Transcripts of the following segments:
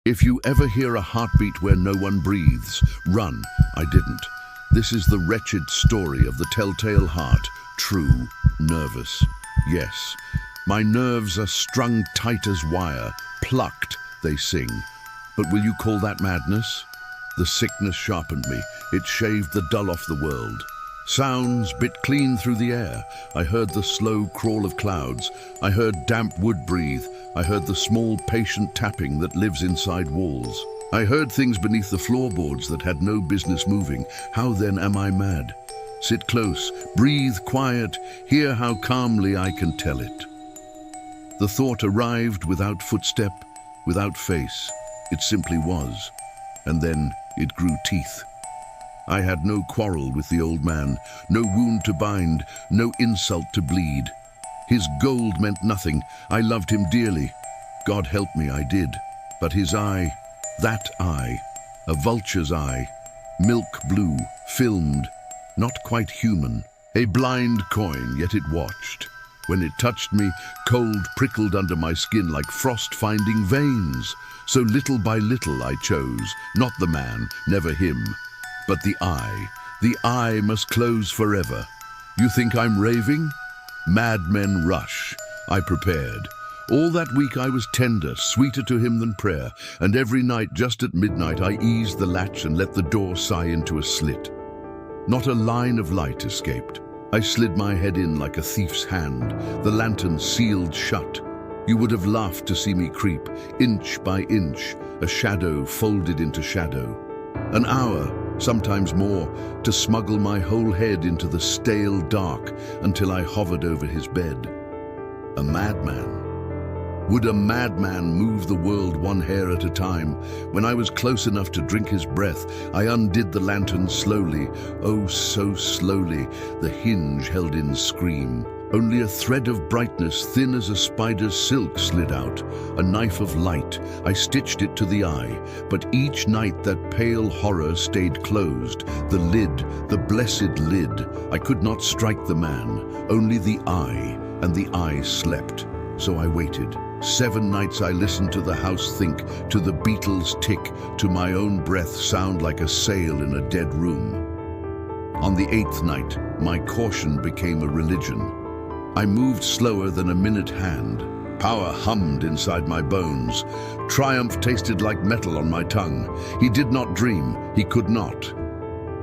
If you ever hear a heartbeat where no one breathes, run. I didn't. This is the wretched story of the telltale heart. True, nervous. Yes, my nerves are strung tight as wire. Plucked, they sing. But will you call that madness? The sickness sharpened me. It shaved the dull off the world. Sounds bit clean through the air. I heard the slow crawl of clouds. I heard damp wood breathe. I heard the small patient tapping that lives inside walls. I heard things beneath the floorboards that had no business moving. How then am I mad? Sit close, breathe quiet, hear how calmly I can tell it. The thought arrived without footstep, without face. It simply was. And then it grew teeth. I had no quarrel with the old man, no wound to bind, no insult to bleed. His gold meant nothing. I loved him dearly. God help me, I did. But his eye, that eye, a vulture's eye, milk blue, filmed, not quite human, a blind coin, yet it watched. When it touched me, cold prickled under my skin like frost-finding veins. So little by little I chose, not the man, never him. But the eye must close forever. You think I'm raving? Madmen rush. I prepared. All that week I was tender, sweeter to him than prayer, and every night just at midnight I eased the latch and let the door sigh into a slit. Not a line of light escaped. I slid my head in like a thief's hand, the lantern sealed shut. You would have laughed to see me creep, inch by inch, a shadow folded into shadow. An hour, sometimes more, to smuggle my whole head into the stale dark until I hovered over his bed. A madman. Would a madman move the world one hair at a time? When I was close enough to drink his breath, I undid the lantern slowly, oh so slowly, the hinge held in scream. Only a thread of brightness, thin as a spider's silk, slid out, a knife of light. I stitched it to the eye, but each night that pale horror stayed closed. The lid, the blessed lid. I could not strike the man, only the eye, and the eye slept. So I waited. 7 nights I listened to the house think, to the beetles tick, to my own breath sound like a sail in a dead room. On the 8th night, my caution became a religion. I moved slower than a minute hand. Power hummed inside my bones. Triumph tasted like metal on my tongue. He did not dream. He could not.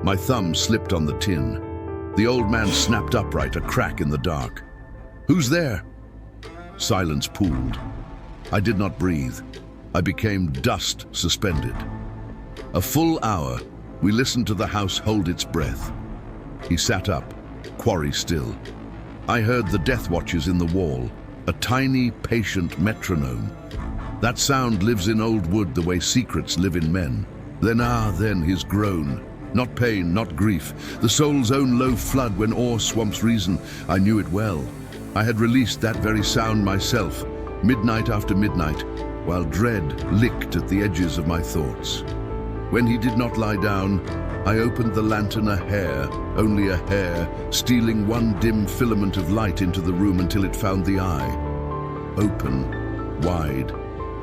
My thumb slipped on the tin. The old man snapped upright, a crack in the dark. "Who's there?" Silence pooled. I did not breathe. I became dust suspended. A full hour, we listened to the house hold its breath. He sat up, quarry still. I heard the death watches in the wall, a tiny, patient metronome. That sound lives in old wood the way secrets live in men. Then his groan. Not pain, not grief. The soul's own low flood when awe swamps reason. I knew it well. I had released that very sound myself, midnight after midnight, while dread licked at the edges of my thoughts. When he did not lie down, I opened the lantern a hair, only a hair, stealing one dim filament of light into the room until it found the eye. Open, wide,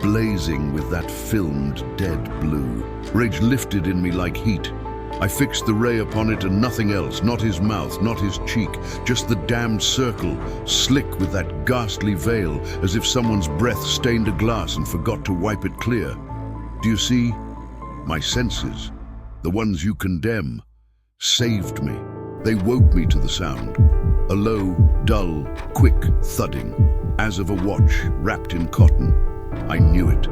blazing with that filmed dead blue. Rage lifted in me like heat. I fixed the ray upon it and nothing else, not his mouth, not his cheek, just the damned circle, slick with that ghastly veil, as if someone's breath stained a glass and forgot to wipe it clear. Do you see? My senses, the ones you condemn, saved me. They woke me to the sound. A low, dull, quick thudding, as of a watch wrapped in cotton. I knew it.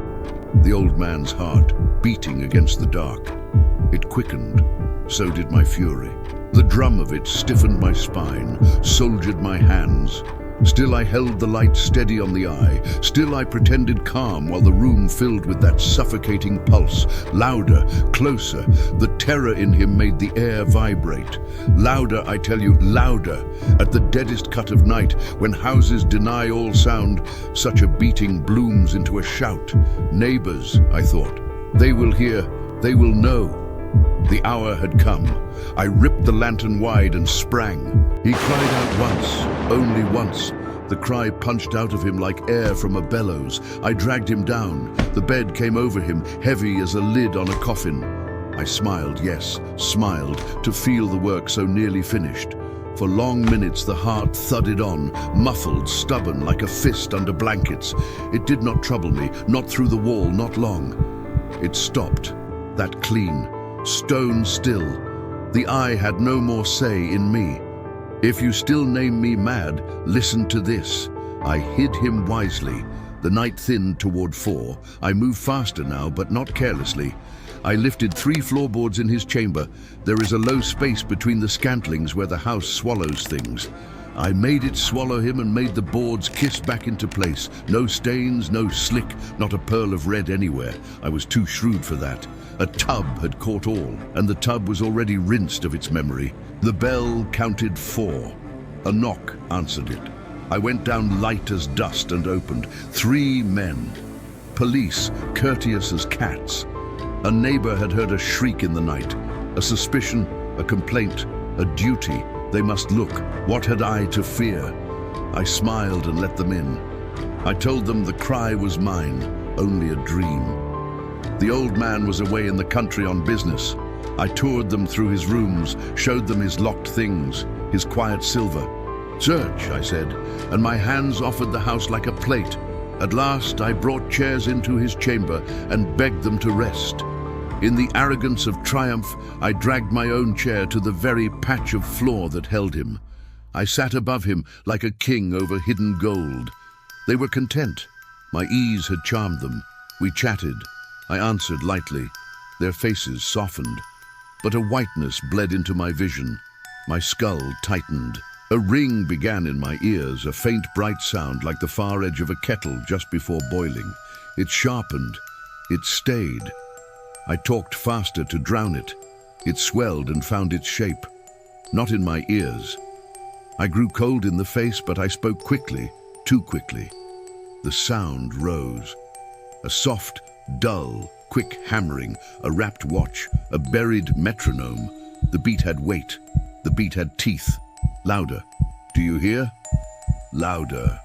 The old man's heart, beating against the dark. It quickened, so did my fury. The drum of it stiffened my spine, soldiered my hands. Still I held the light steady on the eye. Still I pretended calm while the room filled with that suffocating pulse. Louder, closer. The terror in him made the air vibrate. Louder, I tell you, louder. At the deadest cut of night, when houses deny all sound, such a beating blooms into a shout. Neighbors, I thought. They will hear, they will know. The hour had come. I ripped the lantern wide and sprang. He cried out once, only once, The cry punched out of him like air from a bellows. I dragged him down. The bed came over him, heavy as a lid on a coffin. I smiled, yes, smiled, to feel the work so nearly finished. For long minutes the heart thudded on, muffled, stubborn, like a fist under blankets. It did not trouble me, not through the wall, not long. It stopped, that clean, stone still. The eye had no more say in me. If you still name me mad, listen to this. I hid him wisely. The night thinned toward 4. I moved faster now, but not carelessly. I lifted 3 floorboards in his chamber. There is a low space between the scantlings where the house swallows things. I made it swallow him and made the boards kiss back into place. No stains, no slick, not a pearl of red anywhere. I was too shrewd for that. A tub had caught all, and the tub was already rinsed of its memory. The bell counted 4. A knock answered it. I went down light as dust and opened. 3 men. Police, courteous as cats. A neighbor had heard a shriek in the night. A suspicion, a complaint, a duty. They must look. What had I to fear? I smiled and let them in. I told them the cry was mine, only a dream. The old man was away in the country on business. I toured them through his rooms, showed them his locked things, his quiet silver. Search, I said, and my hands offered the house like a plate. At last I brought chairs into his chamber and begged them to rest. In the arrogance of triumph, I dragged my own chair to the very patch of floor that held him. I sat above him like a king over hidden gold. They were content. My ease had charmed them. We chatted. I answered lightly. Their faces softened. But a whiteness bled into my vision. My skull tightened. A ring began in my ears, a faint bright sound like the far edge of a kettle just before boiling. It sharpened. It stayed. I talked faster to drown it. It swelled and found its shape. Not in my ears. I grew cold in the face, but I spoke quickly, too quickly. The sound rose. A soft, dull, quick hammering, a wrapped watch, a buried metronome. The beat had weight. The beat had teeth. Louder. Do you hear? Louder.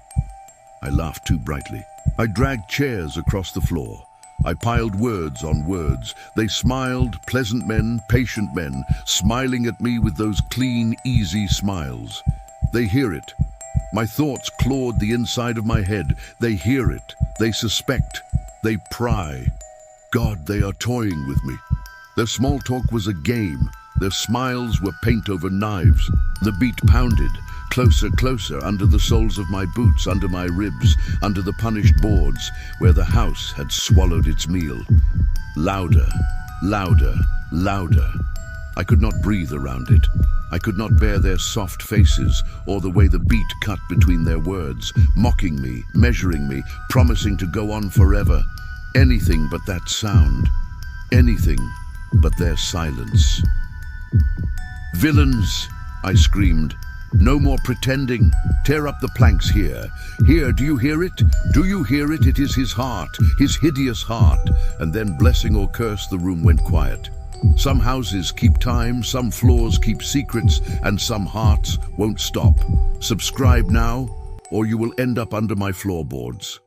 I laughed too brightly. I dragged chairs across the floor. I piled words on words. They smiled, pleasant men, patient men, smiling at me with those clean, easy smiles. They hear it. My thoughts clawed the inside of my head. They hear it. They suspect. They pry. God, they are toying with me. Their small talk was a game. Their smiles were paint over knives. The beat pounded, closer, closer, under the soles of my boots, under my ribs, under the punished boards, where the house had swallowed its meal. Louder, louder, louder. I could not breathe around it. I could not bear their soft faces, or the way the beat cut between their words, mocking me, measuring me, promising to go on forever. Anything but that sound. Anything but their silence. Villains, I screamed. No more pretending. Tear up the planks here. Here, do you hear it? Do you hear it? It is his heart, his hideous heart. And then, blessing or curse, the room went quiet. Some houses keep time, some floors keep secrets, and some hearts won't stop. Subscribe now, or you will end up under my floorboards.